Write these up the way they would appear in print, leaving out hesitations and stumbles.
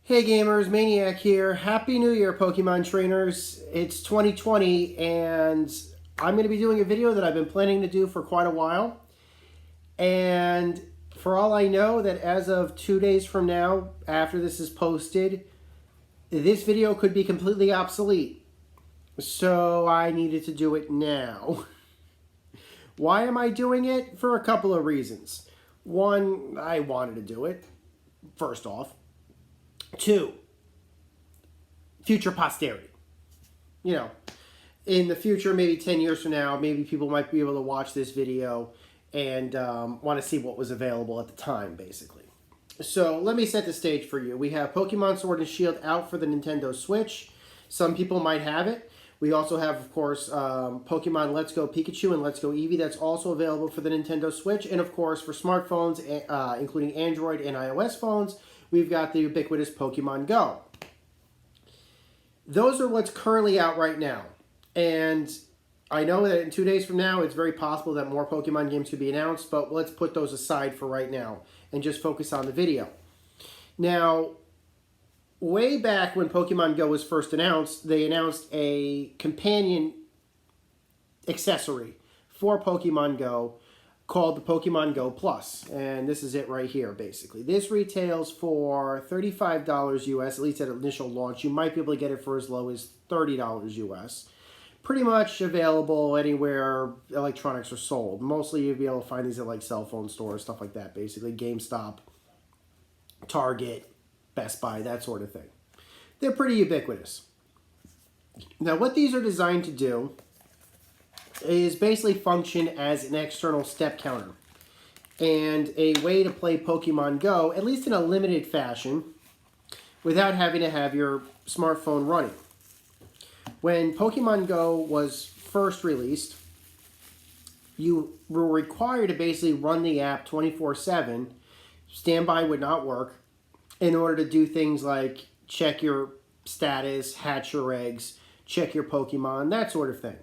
Hey gamers, Maniac here. Happy New Year, Pokemon trainers. It's 2020 and I'm going to be doing a video that I've been planning to do for quite a while. And for all I know, that as of 2 days from now, after this is posted, this video could be completely obsolete. So I needed to do it now. Why am I doing it? For a couple of reasons. One, I wanted to do it, first off. Two, future posterity. You know, in the future, maybe 10 years from now, maybe people might be able to watch this video and want to see what was available at the time, basically. So let me set the stage for you. We have Pokemon Sword and Shield out for the Nintendo Switch. Some people might have it. We also have, of course, Pokemon Let's Go Pikachu and Let's Go Eevee. That's also available for the Nintendo Switch. And, of course, for smartphones, including Android and iOS phones, we've got the ubiquitous Pokemon Go. Those are what's currently out right now. And I know that in 2 days from now, it's very possible that more Pokemon games could be announced, but let's put those aside for right now and just focus on the video. Now, way back when Pokemon Go was first announced, they announced a companion accessory for Pokemon Go called the Pokemon Go Plus. And this is it right here, basically. This retails for $35 US, at least at initial launch. You might be able to get it for as low as $30 US. Pretty much available anywhere electronics are sold. Mostly you'll be able to find these at like cell phone stores, stuff like that, basically. GameStop, Target, Best Buy, that sort of thing. They're pretty ubiquitous. Now, what these are designed to do is basically function as an external step counter and a way to play Pokemon Go, at least in a limited fashion, without having to have your smartphone running. When Pokemon Go was first released, you were required to basically run the app 24/7. Standby would not work, in order to do things like check your status, hatch your eggs, check your Pokemon, that sort of thing.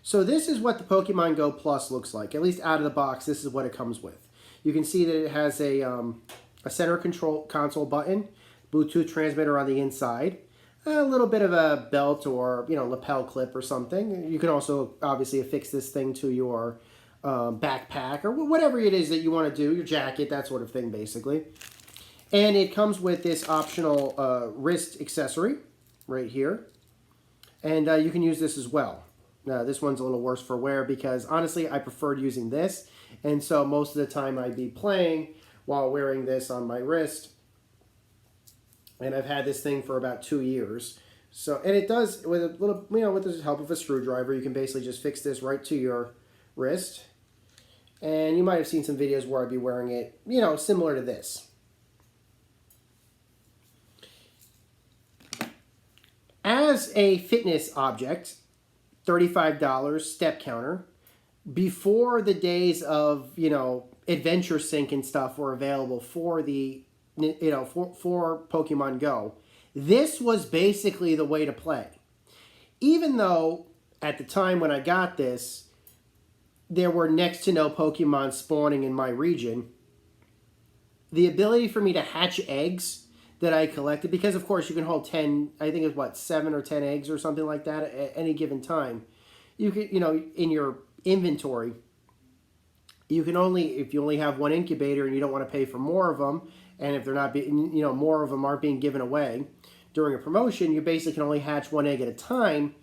So this is what the Pokemon Go Plus looks like. At least out of the box, this is what it comes with. You can see that it has a center control console button, Bluetooth transmitter on the inside, a little bit of a belt or lapel clip or something. You can also obviously affix this thing to your backpack or whatever it is that you want to do, your jacket, that sort of thing, basically. And it comes with this optional wrist accessory right here. And you can use this as well. Now, this one's a little worse for wear because, honestly, I preferred using this. And so most of the time I'd be playing while wearing this on my wrist. And I've had this thing for about 2 years. So, and it does, with a little, with the help of a screwdriver, you can basically just fix this right to your wrist. And you might have seen some videos where I'd be wearing it, similar to this. As a fitness object, $35 step counter, before the days of, Adventure Sync and stuff were available for the, for Pokemon Go, this was basically the way to play. Even though at the time when I got this, there were next to no Pokemon spawning in my region, the ability for me to hatch eggs that I collected, because of course you can hold 10, I think it's 7 or 10 eggs or something like that at any given time. You can, in your inventory, you can if you only have one incubator and you don't want to pay for more of them, and if they're not being, more of them aren't being given away during a promotion, you basically can only hatch one egg at a time.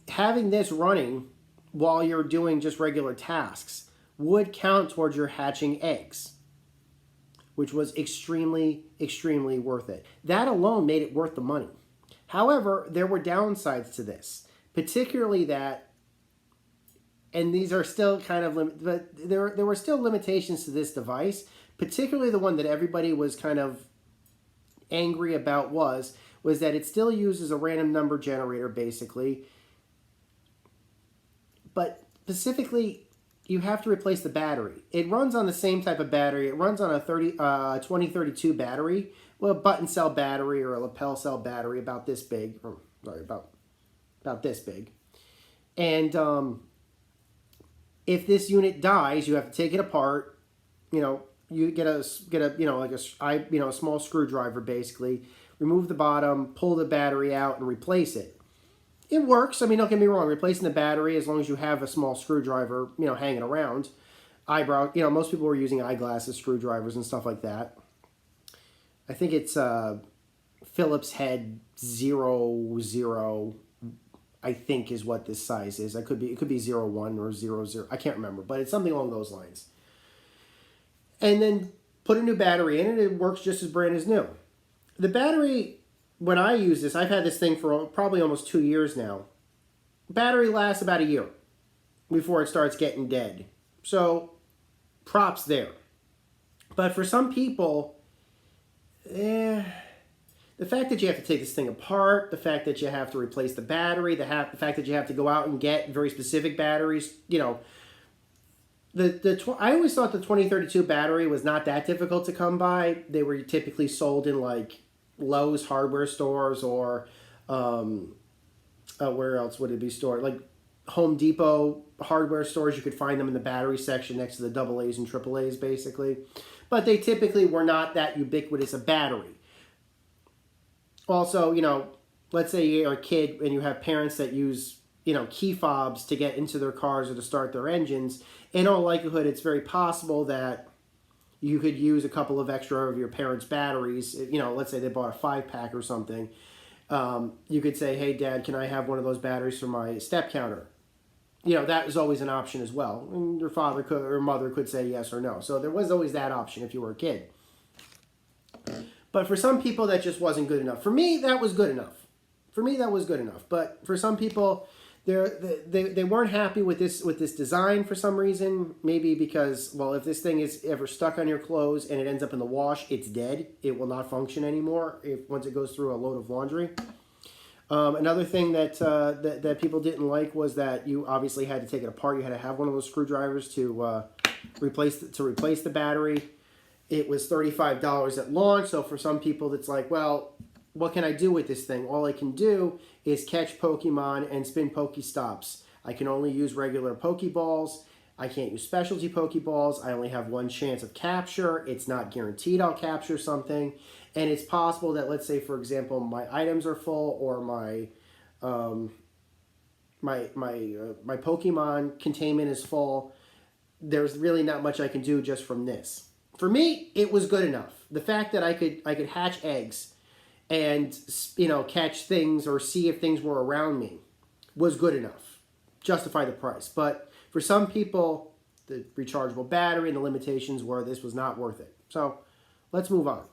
Having this running while you're doing just regular tasks would count towards your hatching eggs, which was extremely, extremely worth it. That alone made it worth the money. However, there were downsides to this, particularly that, and these are still kind of, but there were still limitations to this device, particularly the one that everybody was kind of angry about was that it still uses a random number generator, basically, but specifically, you have to replace the battery. It runs on the same type of battery. It runs on a 2032 battery, well, a button cell battery or a lapel cell battery about this big. Or, sorry, about this big. And if this unit dies, you have to take it apart, you get a like a small screwdriver basically, remove the bottom, pull the battery out, and replace it. It works. I mean, don't get me wrong. Replacing the battery, as long as you have a small screwdriver, hanging around. Most people were using eyeglasses, screwdrivers, and stuff like that. I think it's Phillips head 00, I think is what this size is. It could be 01 or 00. I can't remember, but it's something along those lines. And then put a new battery in it. It works just as brand as new. The battery, when I use this, I've had this thing for probably almost 2 years now. Battery lasts about a year before it starts getting dead. So props there. But for some people, the fact that you have to take this thing apart, the fact that you have to replace the battery, the fact that you have to go out and get very specific batteries, I always thought the 2032 battery was not that difficult to come by. They were typically sold in like Lowe's hardware stores or where else would it be stored? Like Home Depot hardware stores. You could find them in the battery section next to the AA's and AAA's basically. But they typically were not that ubiquitous a battery. Also, let's say you're a kid and you have parents that use, key fobs to get into their cars or to start their engines. In all likelihood, it's very possible that you could use a couple of extra of your parents' batteries. Let's say they bought a 5-pack or something. You could say, hey, Dad, can I have one of those batteries for my step counter? That is always an option as well. And your father could or mother could say yes or no. So there was always that option if you were a kid. But for some people, that just wasn't good enough. For me, that was good enough. But for some people, they weren't happy with this design for some reason. Maybe because, well, if this thing is ever stuck on your clothes and it ends up in the wash, it's dead. It will not function anymore once it goes through a load of laundry. Another thing that people didn't like was that you obviously had to take it apart. You had to have one of those screwdrivers to replace the battery. It was $35 at launch, so for some people it's like, well, what can I do with this thing? All I can do is catch Pokemon and spin Pokestops. I can only use regular Pokeballs. I can't use specialty Pokeballs. I only have one chance of capture. It's not guaranteed I'll capture something. And it's possible that, let's say, for example, my items are full or my Pokemon containment is full. There's really not much I can do just from this. For me, it was good enough. The fact that I could hatch eggs and catch things or see if things were around me was good enough. Justify the price. But for some people, the rechargeable battery and the limitations were this was not worth it. So let's move on.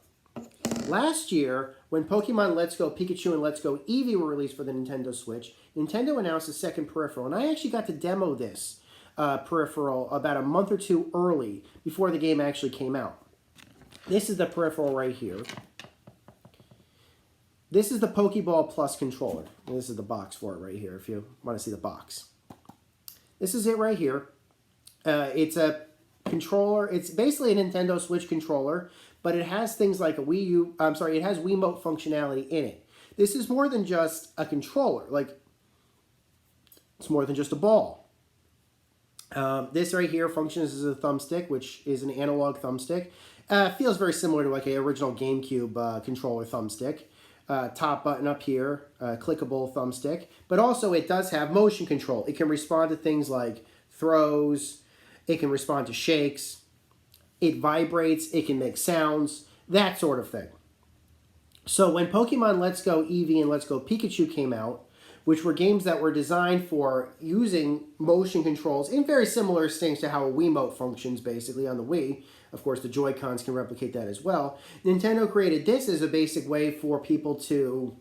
Last year, when Pokemon Let's Go Pikachu and Let's Go Eevee were released for the Nintendo Switch, Nintendo announced a second peripheral, and I actually got to demo this peripheral about a month or two early before the game actually came out. This is the peripheral right here. This is the PokeBall Plus controller. And this is the box for it right here if you want to see the box. This is it right here. It's a controller. It's basically a Nintendo Switch controller, but it has things like it has Wiimote functionality in it. This is more than just a controller. It's more than just a ball. This right here functions as a thumbstick, which is an analog thumbstick. Feels very similar to like an original GameCube controller thumbstick. Top button up here, clickable thumbstick. But also it does have motion control. It can respond to things like throws. It can respond to shakes. It vibrates. It can make sounds. That sort of thing. So when Pokemon Let's Go Eevee and Let's Go Pikachu came out, which were games that were designed for using motion controls in very similar things to how a Wiimote functions basically on the Wii. Of course, the Joy-Cons can replicate that as well. Nintendo created this as a basic way for people to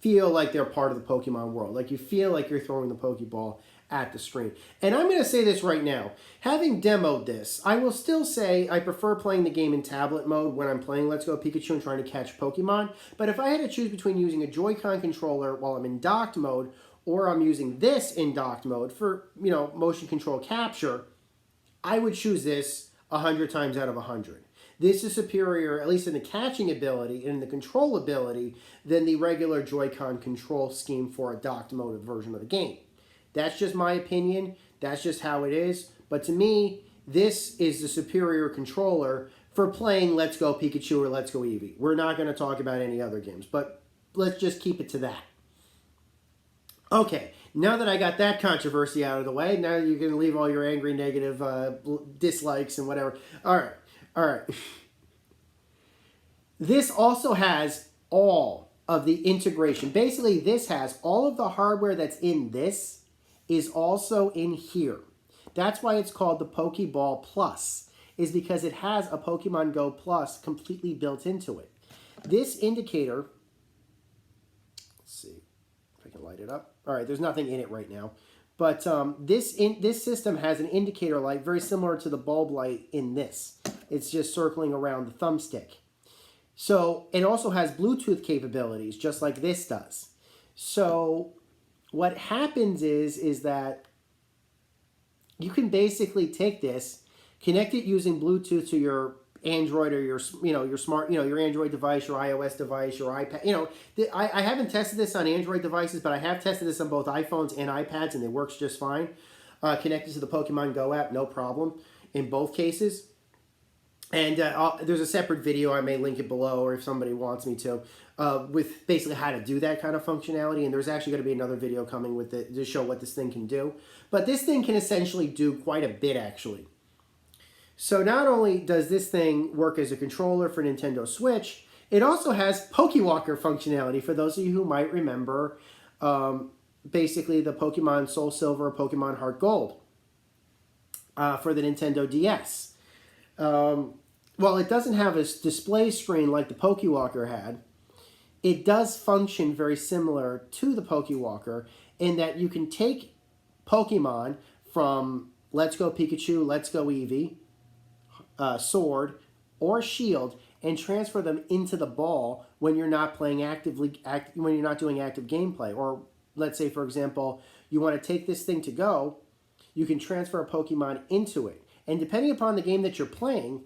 feel like they're part of the Pokemon world. Like you feel like you're throwing the Pokeball at the screen. And I'm going to say this right now. Having demoed this, I will still say I prefer playing the game in tablet mode when I'm playing Let's Go Pikachu and trying to catch Pokemon. But if I had to choose between using a Joy-Con controller while I'm in docked mode or I'm using this in docked mode for, motion control capture, I would choose this 100 times out of 100. This is superior, at least in the catching ability and in the control ability, than the regular Joy-Con control scheme for a docked mode version of the game. That's just my opinion. That's just how it is. But to me, this is the superior controller for playing Let's Go Pikachu or Let's Go Eevee. We're not going to talk about any other games, but let's just keep it to that. Okay, now that I got that controversy out of the way, now you can leave all your angry, negative dislikes and whatever. All right. This also has all of the integration. Basically, this has all of the hardware that's in this is also in here. That's why it's called the PokeBall Plus, is because it has a Pokemon Go Plus completely built into it. This indicator, let's see if I can light it up. All right, there's nothing in it right now. But this system has an indicator light very similar to the bulb light in this. It's just circling around the thumbstick. So it also has Bluetooth capabilities, just like this does. So what happens is that you can basically take this, connect it using Bluetooth to your Android or your smart, your Android device, your iOS device, your iPad. I haven't tested this on Android devices, but I have tested this on both iPhones and iPads, and it works just fine. Connected to the Pokemon Go app, no problem in both cases. And there's a separate video, I may link it below, or if somebody wants me to, with basically how to do that kind of functionality. And there's actually going to be another video coming with it to show what this thing can do. But this thing can essentially do quite a bit, actually. So not only does this thing work as a controller for Nintendo Switch, it also has Pokewalker functionality, for those of you who might remember basically the Pokemon Soul Silver, Pokemon Heart Gold for the Nintendo DS. While it doesn't have a display screen like the Pokewalker had, it does function very similar to the Pokewalker in that you can take Pokemon from Let's Go Pikachu, Let's Go Eevee, Sword, or Shield, and transfer them into the ball when you're not playing when you're not doing active gameplay. Or let's say, for example, you want to take this thing to go, you can transfer a Pokemon into it. And depending upon the game that you're playing,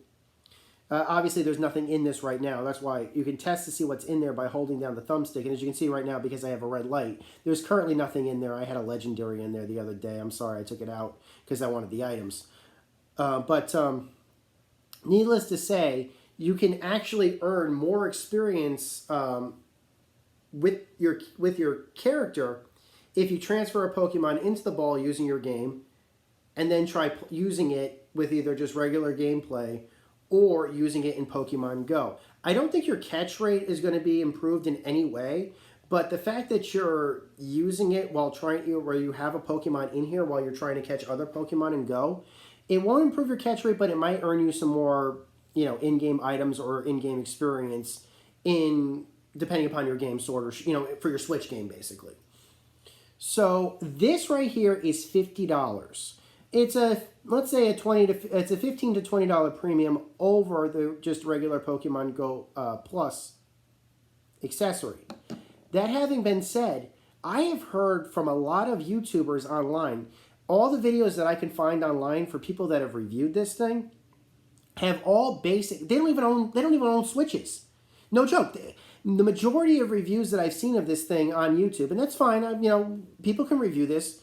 obviously there's nothing in this right now. That's why you can test to see what's in there by holding down the thumbstick. And as you can see right now, because I have a red light, there's currently nothing in there. I had a legendary in there the other day. I'm sorry I took it out because I wanted the items. But needless to say, you can actually earn more experience with your character if you transfer a Pokemon into the ball using your game, and then try using it with either just regular gameplay or using it in Pokemon Go. I don't think your catch rate is going to be improved in any way, but the fact that you're using it while where you have a Pokemon in here while you're trying to catch other Pokemon in Go, it won't improve your catch rate, but it might earn you some more, in-game items or in-game experience depending upon your game sort, or for your Switch game basically. So this right here is $50. It's let's say it's a $15 to $20 premium over the just regular Pokemon Go Plus accessory. That having been said, I have heard from a lot of YouTubers online, all the videos that I can find online for people that have reviewed this thing have all basic. They don't even own Switches. No joke. The majority of reviews that I've seen of this thing on YouTube, and that's fine. People can review this,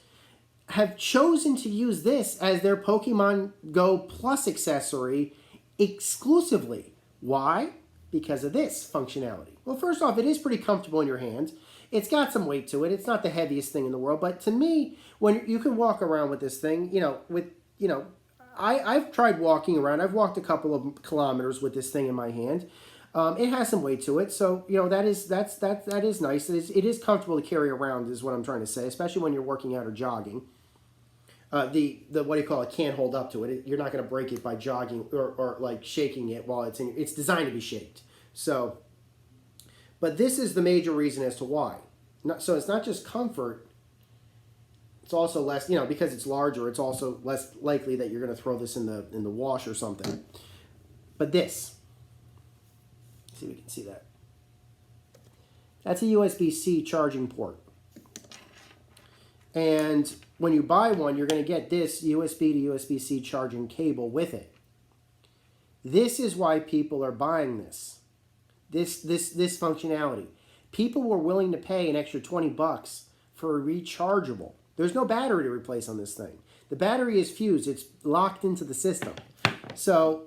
have chosen to use this as their Pokemon Go Plus accessory exclusively. Why? Because of this functionality. Well, first off, it is pretty comfortable in your hand. It's got some weight to it. It's not the heaviest thing in the world, but to me, when you can walk around with this thing, I've tried walking around. I've walked a couple of kilometers with this thing in my hand. It has some weight to it, so that is nice. It is comfortable to carry around, is what I'm trying to say, especially when you're working out or jogging. What do you call it, can't hold up to it. You're not going to break it by jogging or like shaking it while it's designed to be shaked. So, but this is the major reason as to why. So it's not just comfort. It's also less, because it's larger. It's also less likely that you're going to throw this in the wash or something. But this, see if we can see that. That's a USB-C charging port. And when you buy one, you're going to get this USB to USB-C charging cable with it. This is why people are buying this functionality. People were willing to pay an extra $20 for a rechargeable. There's no battery to replace on this thing. The battery is fused. It's locked into the system. So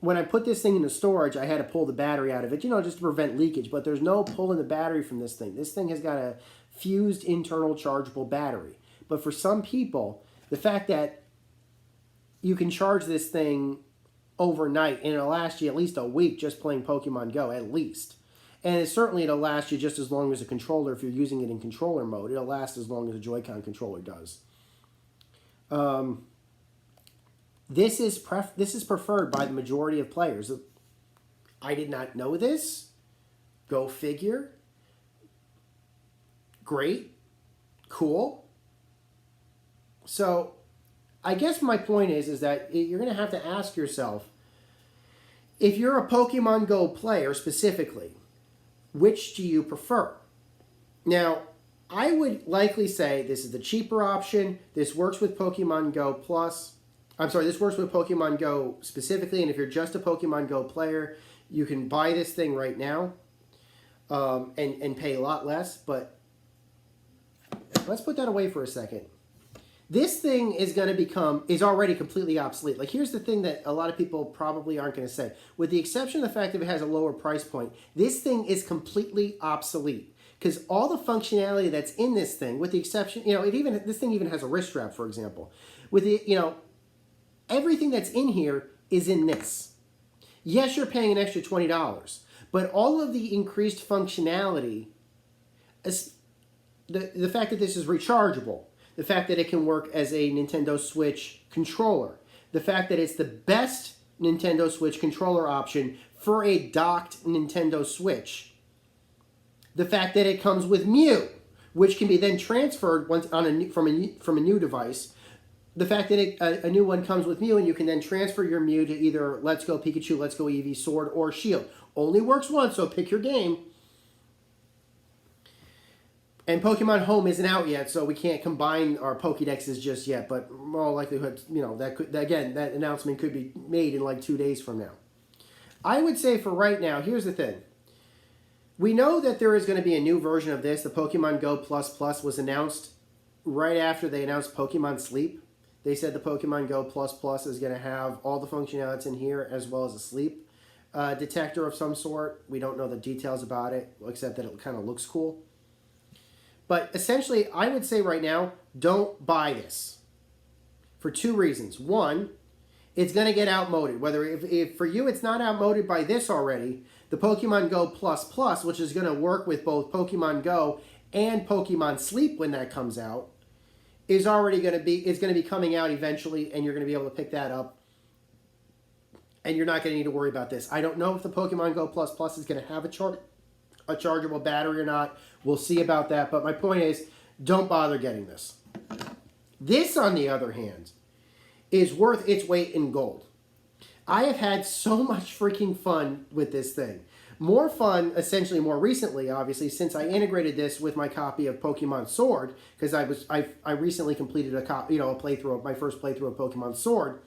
when I put this thing into storage, I had to pull the battery out of it, just to prevent leakage. But there's no pulling the battery from this thing. This thing has got a fused internal chargeable battery. But for some people, the fact that you can charge this thing overnight and it'll last you at least a week just playing Pokemon Go, at least. And certainly it'll last you just as long as a controller if you're using it in controller mode. It'll last as long as a Joy-Con controller does. This is preferred by the majority of players. I did not know this. Go figure. Great. Cool. So I guess my point is that you're going to have to ask yourself, if you're a Pokemon Go player specifically, which do you prefer? Now, I would likely say this is the cheaper option. This works with Pokemon Go Plus. This works with Pokemon Go specifically, and if you're just a Pokemon Go player, you can buy this thing right now and pay a lot less. But let's put that away for a second. This thing is already completely obsolete. Like, here's the thing that a lot of people probably aren't going to say. With the exception of the fact that it has a lower price point, this thing is completely obsolete. Because all the functionality that's in this thing, with the exception, this thing even has a wrist strap, for example. With the, everything that's in here is in this. Yes, you're paying an extra $20, but all of the increased functionality, the fact that this is rechargeable, the fact that it can work as a Nintendo Switch controller, the fact that it's the best Nintendo Switch controller option for a docked Nintendo Switch, the fact that it comes with Mew, which can be then transferred from a new device, the fact that a new one comes with Mew and you can then transfer your Mew to either Let's Go Pikachu, Let's Go Eevee, Sword, or Shield. Only works once, so pick your game. And Pokemon Home isn't out yet, so we can't combine our Pokédexes just yet. But more likelihood, that announcement could be made in like 2 days from now. I would say for right now, here's the thing. We know that there is going to be a new version of this. The Pokemon Go Plus was announced right after they announced Pokemon Sleep. They said the Pokemon Go Plus is going to have all the functionality that's in here, as well as a sleep detector of some sort. We don't know the details about it, except that it kind of looks cool. But essentially, I would say right now, don't buy this for two reasons. One, it's going to get outmoded. Whether if for you it's not outmoded by this already, the Pokemon Go Plus, which is going to work with both Pokemon Go and Pokemon Sleep when that comes out, is going to be coming out eventually, and you're going to be able to pick that up. And you're not going to need to worry about this. I don't know if the Pokemon Go Plus is going to have a chargeable battery or not. We'll see about that. But my point is, don't bother getting this. This, on the other hand, is worth its weight in gold. I have had so much freaking fun with this thing. More fun, essentially, more recently, obviously, since I integrated this with my copy of Pokemon Sword, because I recently completed my first playthrough of Pokemon Sword.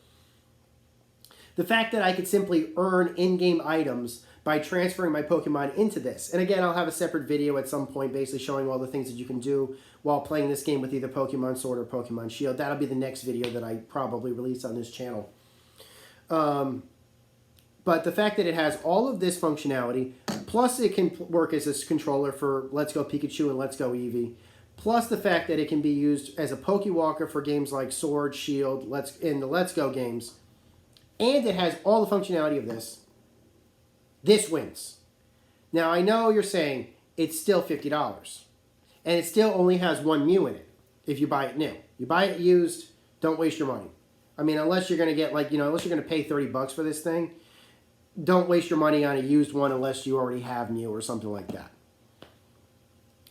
The fact that I could simply earn in-game items by transferring my Pokemon into this. And again, I'll have a separate video at some point basically showing all the things that you can do while playing this game with either Pokemon Sword or Pokemon Shield. That'll be the next video that I probably release on this channel. But the fact that it has all of this functionality, plus it can work as a controller for Let's Go Pikachu and Let's Go Eevee, plus the fact that it can be used as a Pokewalker for games like Sword, Shield, in the Let's Go games, and it has all the functionality of this wins. Now, I know you're saying it's still $50, and it still only has one Mew in it if you buy it new. You buy it used, don't waste your money. I mean, unless you're going to get unless you're going to pay $30 for this thing, don't waste your money on a used one unless you already have Mew or something like that.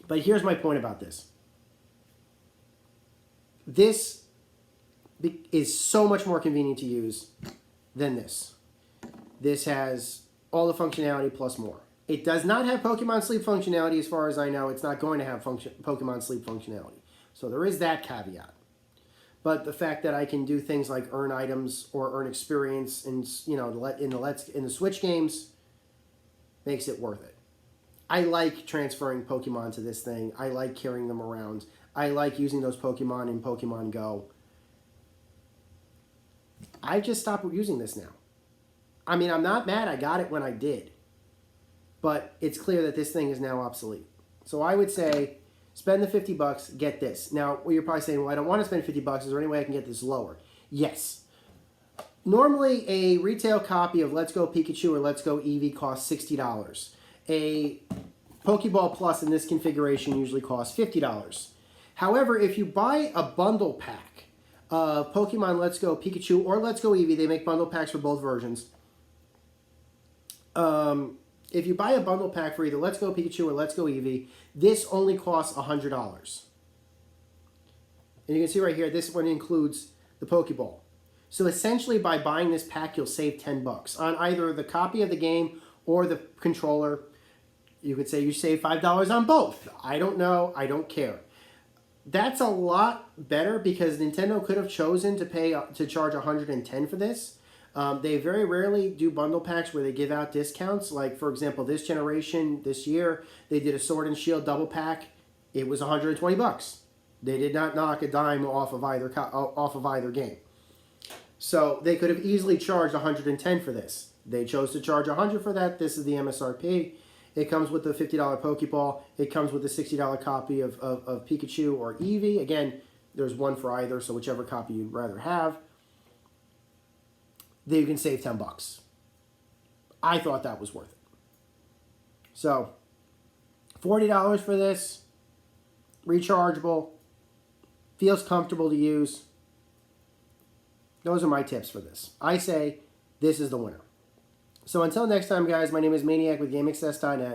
But here's my point about this. This is so much more convenient to use than this. This has all the functionality plus more. It does not have Pokemon Sleep functionality as far as I know. It's not going to have Pokemon Sleep functionality. So there is that caveat. But the fact that I can do things like earn items or earn experience in the Switch games makes it worth it. I like transferring Pokemon to this thing. I like carrying them around. I like using those Pokemon in Pokemon Go. I just stopped using this now. I mean, I'm not mad I got it when I did, but it's clear that this thing is now obsolete. So I would say spend the 50 bucks, get this. Now, you're probably saying, well, I don't want to spend 50 bucks. Is there any way I can get this lower? Yes. Normally, a retail copy of Let's Go Pikachu or Let's Go Eevee costs $60. A PokeBall Plus in this configuration usually costs $50. However, if you buy a bundle pack of Pokemon Let's Go Pikachu or Let's Go Eevee, they make bundle packs for both versions. If you buy a bundle pack for either Let's Go Pikachu or Let's Go Eevee, this only costs $100. And you can see right here, this one includes the Pokeball. So essentially, by buying this pack, you'll save 10 bucks on either the copy of the game or the controller. You could say you save $5 on both. I don't know. I don't care. That's a lot better because Nintendo could have chosen to charge $110 for this. They very rarely do bundle packs where they give out discounts. Like, for example, this generation, this year, they did a Sword and Shield double pack. It was 120 bucks. They did not knock a dime off of either game. So they could have easily charged 110 for this. They chose to charge 100 for that. This is the MSRP. It comes with the $50 Pokeball. It comes with a $60 copy of Pikachu or Eevee. Again, there's one for either, so whichever copy you'd rather have. Then you can save 10 bucks. I thought that was worth it. So, $40 for this. Rechargeable. Feels comfortable to use. Those are my tips for this. I say this is the winner. So until next time, guys, my name is Maniac with GameAccess.net.